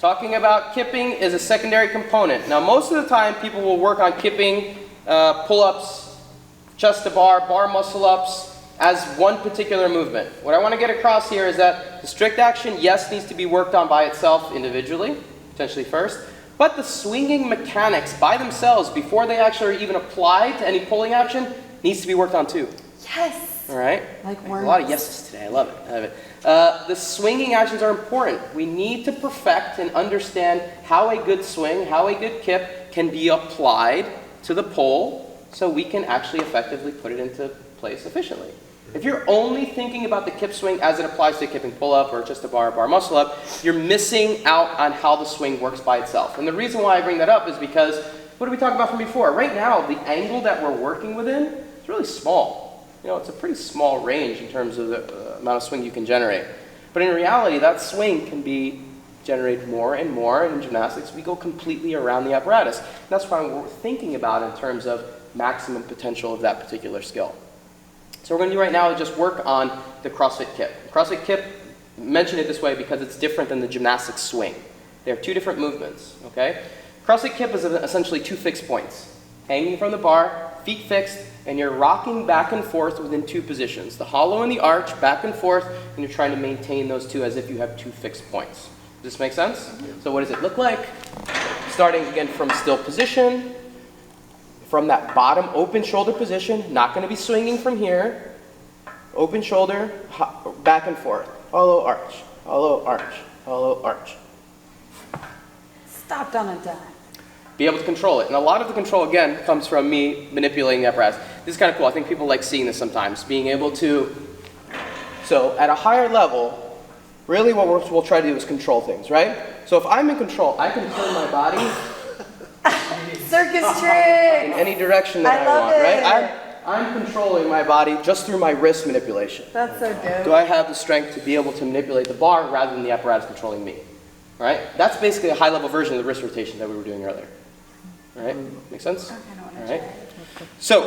Talking about kipping is a secondary component. Now, most of the time, people will work on kipping, pull-ups, chest to bar, bar muscle-ups as one particular movement. What I want to get across here is that the strict action, yes, needs to be worked on by itself individually, potentially first, but the swinging mechanics by themselves, before they actually are even applied to any pulling action, needs to be worked on too. Yes. All right? Like worms. A lot of yeses today. I love it. I love it. The swinging actions are important. We need to perfect and understand how a good swing, how a good kip can be applied to the pole so we can actually effectively put it into place efficiently. If you're only thinking about the kip swing as it applies to a kipping pull-up or just a bar muscle up, you're missing out on how the swing works by itself. And the reason why I bring that up is because, what did we talk about from before? Right now, the angle that we're working within is really small. You know, it's a pretty small range in terms of the amount of swing you can generate. But in reality, that swing can be generated more and more. In gymnastics, we go completely around the apparatus. And that's why we're thinking about in terms of maximum potential of that particular skill. So what we're going to do right now is just work on the CrossFit kip. CrossFit kip, mention it this way because it's different than the gymnastics swing. They're two different movements, okay? CrossFit kip is essentially two fixed points. Hanging from the bar, feet fixed, and you're rocking back and forth within two positions. The hollow and the arch, back and forth, and you're trying to maintain those two as if you have two fixed points. Does this make sense? So what does it look like? Starting again from still position, from that bottom open shoulder position, not going to be swinging from here. Open shoulder, back and forth. Hollow arch, hollow arch, hollow arch. Stopped on a dime. Be able to control it. And a lot of the control, again, comes from me manipulating the apparatus. This is kind of cool. I think people like seeing this sometimes. Being able to, so at a higher level, really what we'll try to do is control things, right? So if I'm in control, I can turn my body Circus trick! in any direction that I want, it. right? I'm controlling my body just through my wrist manipulation. That's so dope. Do I have the strength to be able to manipulate the bar rather than the apparatus controlling me? All right? That's basically a high-level version of the wrist rotation that we were doing earlier. All right? Make sense? Okay, I don't want All to right. try. So,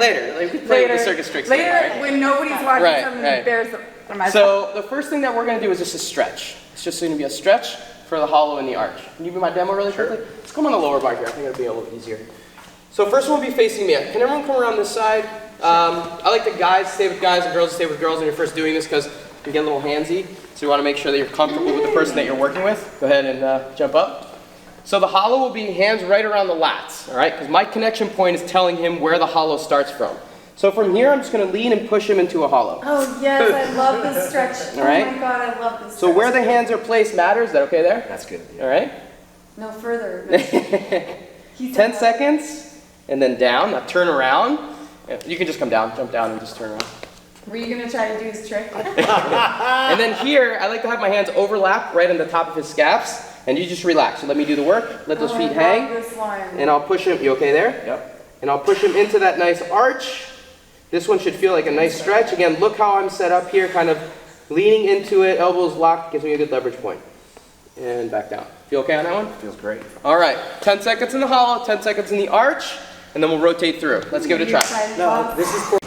later, like we play with the circus tricks. Later, right? when nobody's watching Right, something right. bears on my So the first thing that we're going to do is just a stretch. It's just going to be a stretch for the hollow and the arch. Can you do my demo really quickly? Let's come on the lower bar here. I think it'll be a little easier. So first one will be facing me. Can everyone come around this side? I like the guys stay with guys and girls stay with girls when you're first doing this because you get a little handsy. So you want to make sure that you're comfortable with the person that you're working with. Go ahead and jump up. So the hollow will be hands right around the lats, all right? Because my connection point is telling him where the hollow starts from. So from here, I'm just going to lean and push him into a hollow. Oh yes, I love this stretch. All right. Oh my god, I love this stretch. So where the hands are placed matters. Is that okay there? That's good. All right. No further. 10 seconds, and then down. Now turn around. You can just come down, jump down, and just turn around. Were you going to try to do his trick? And then here, I like to have my hands overlap right on the top of his scaps, and you just relax. So let me do the work. Let those feet hang, This one. and I'll push him. You okay there? Yep. And I'll push him into that nice arch. This one should feel like a nice stretch. Again, look how I'm set up here, kind of leaning into it, elbows locked, gives me a good leverage point. And back down. Feel okay on that one? Feels great. All right, 10 seconds in the hollow, 10 seconds in the arch, and then we'll rotate through. Let's give it a try. No, this is cool.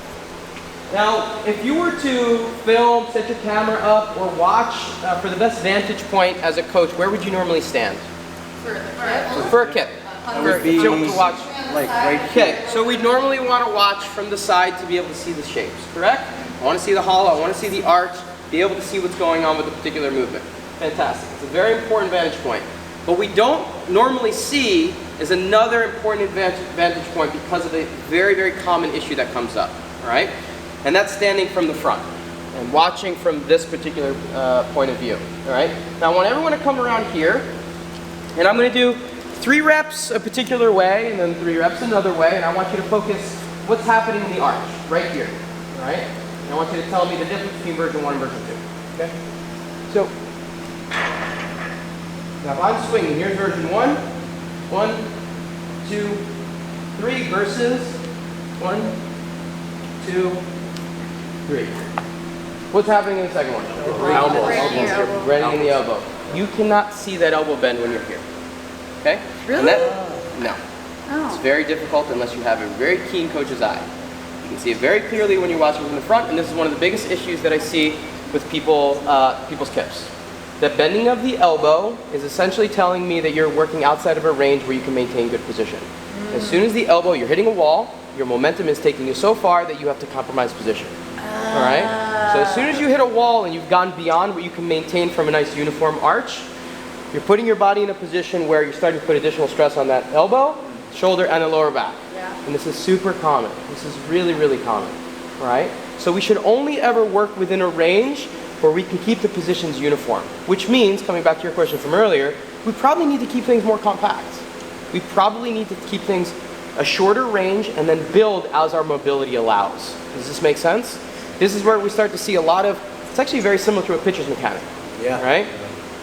Now, if you were to film, set your camera up, or watch for the best vantage point as a coach, where would you normally stand? For a kip. To watch. Like right Okay, so we normally want to watch from the side to be able to see the shapes, correct? I want to see the hollow, I want to see the arch, be able to see what's going on with the particular movement. Fantastic. It's a very important vantage point. What we don't normally see is another important vantage point because of a very, very common issue that comes up, all right? And that's standing from the front and watching from this particular point of view, all right? Now I want everyone to come around here, and I'm going to do 3 reps a particular way, and then 3 reps another way, and I want you to focus what's happening in the arch, right here, all right? And I want you to tell me the difference between version 1 and version 2, okay? So, now if I'm swinging, here's version 1, 1, 2, 3 versus 1, 2, 3. What's happening in the second one? Right in the elbow. You cannot see that elbow bend when you're here. Okay? Really? No. It's very difficult unless you have a very keen coach's eye. You can see it very clearly when you're watching from the front, and this is one of the biggest issues that I see with people's kips. The bending of the elbow is essentially telling me that you're working outside of a range where you can maintain good position. As soon as the elbow, you're hitting a wall, your momentum is taking you so far that you have to compromise position. All right? So as soon as you hit a wall and you've gone beyond what you can maintain from a nice uniform arch, you're putting your body in a position where you're starting to put additional stress on that elbow, shoulder, and the lower back. Yeah. And this is super common. This is really, really common. All right? So we should only ever work within a range where we can keep the positions uniform. Which means, coming back to your question from earlier, we probably need to keep things more compact. We probably need to keep things a shorter range and then build as our mobility allows. Does this make sense? This is where we start to see a lot of, it's actually very similar to a pitcher's mechanic. Yeah. Right?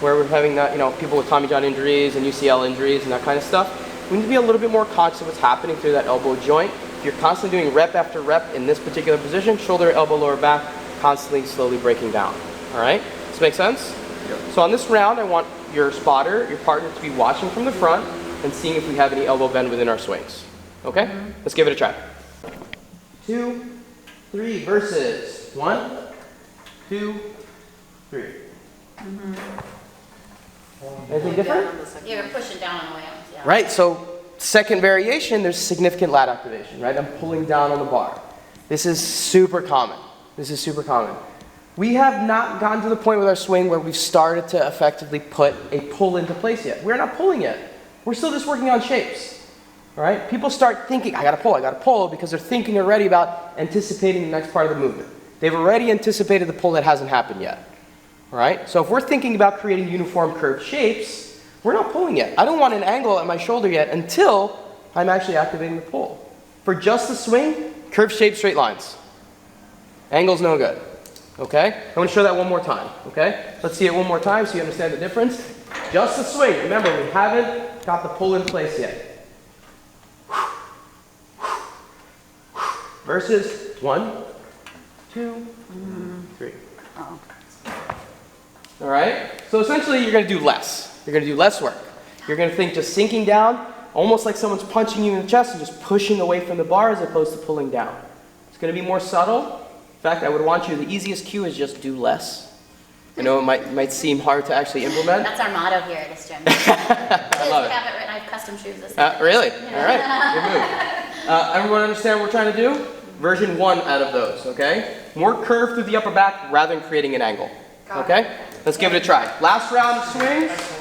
Where we're having that, people with Tommy John injuries and UCL injuries and that kind of stuff. We need to be a little bit more conscious of what's happening through that elbow joint. If you're constantly doing rep after rep in this particular position, shoulder, elbow, lower back, constantly, slowly breaking down. All right? Does this make sense? Yep. So on this round, I want your spotter, your partner, to be watching from the front and seeing if we have any elbow bend within our swings. Okay? Let's give it a try. 2, 3, versus 1, 2, 3. Anything different? You're pushing down on the way out. Yeah. Right, so second variation, there's significant lat activation, right? I'm pulling down on the bar. This is super common. This is super common. We have not gotten to the point with our swing where we've started to effectively put a pull into place yet. We're not pulling yet. We're still just working on shapes. All right? People start thinking, I gotta pull, because they're thinking already about anticipating the next part of the movement. They've already anticipated the pull that hasn't happened yet. All right? So if we're thinking about creating uniform curved shapes, we're not pulling yet. I don't want an angle at my shoulder yet until I'm actually activating the pull. For just the swing, curved shape, straight lines. Angle's no good. Okay? I want to show that one more time. Okay? Let's see it one more time so you understand the difference. Just the swing. Remember, we haven't got the pull in place yet. Versus 1, 2, 3. All right? So essentially, you're going to do less. You're going to do less work. You're going to think just sinking down, almost like someone's punching you in the chest and just pushing away from the bar as opposed to pulling down. It's going to be more subtle. In fact, I would want you, the easiest cue is just do less. I know it might seem hard to actually implement. That's our motto here at this gym. I love it. have it written. I have custom shoes this Really? Yeah. All right. Good move. Everyone understand what we're trying to do? Version 1 out of those, okay? More curve through the upper back rather than creating an angle. Okay? Let's give it a try. Last round of swings.